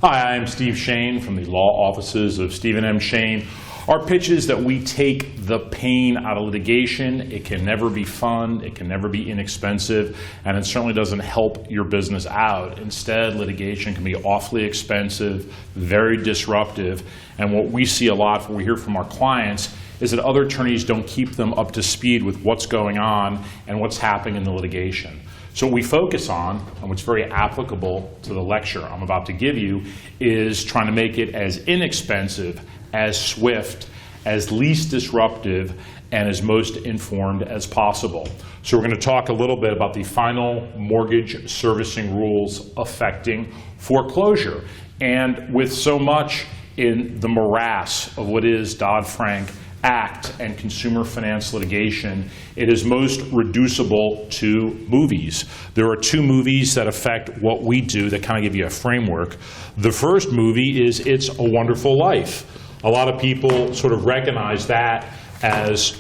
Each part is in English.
Hi, I'm Steve Schain from the law offices of Stephen M. Schain. Our pitch is that we take the pain out of litigation. It can never be fun, it can never be inexpensive, and it certainly doesn't help your business out. Instead, litigation can be awfully expensive, very disruptive, and what we see a lot, what we hear from our clients, is that other attorneys don't keep them up to speed with what's going on and what's happening in the litigation. So what we focus on, and what's very applicable to the lecture I'm about to give you, is trying to make it as inexpensive, as swift, as least disruptive, and as most informed as possible. So we're going to talk a little bit about the final mortgage servicing rules affecting foreclosure. And with so much in the morass of what is Dodd-Frank Act and consumer finance litigation, it is most reducible to movies. There are two movies that affect what we do that kind of give you a framework. The first movie is It's a Wonderful Life. A lot of people sort of recognize that as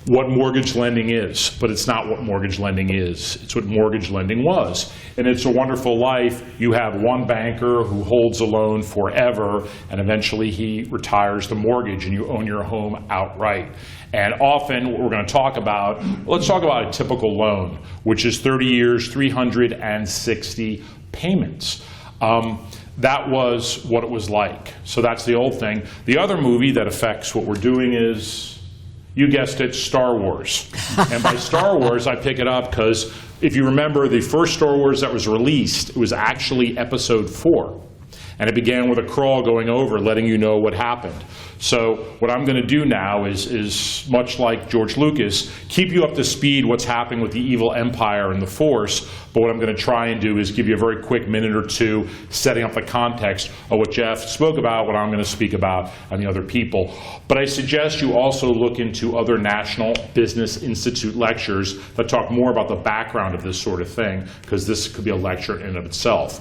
what mortgage lending is, but it's not what mortgage lending is. It's what mortgage lending was. And It's a Wonderful Life, you have one banker who holds a loan forever, and eventually he retires the mortgage and you own your home outright. And often what we're going to talk about, let's talk about a typical loan, which is 30 years, 360 payments. That was what it was like. So that's the old thing. The other movie that affects what we're doing is, you guessed it, Star Wars. And by Star Wars, I pick it up because if you remember the first Star Wars that was released, it was actually Episode 4. And it began with a crawl going over, letting you know what happened. So what I'm going to do now is much like George Lucas, keep you up to speed what's happening with the evil empire and the Force, but what I'm going to try and do is give you a very quick minute or two setting up the context of what Jeff spoke about, what I'm going to speak about, and the other people. But I suggest you also look into other National Business Institute lectures that talk more about the background of this sort of thing, because this could be a lecture in and of itself.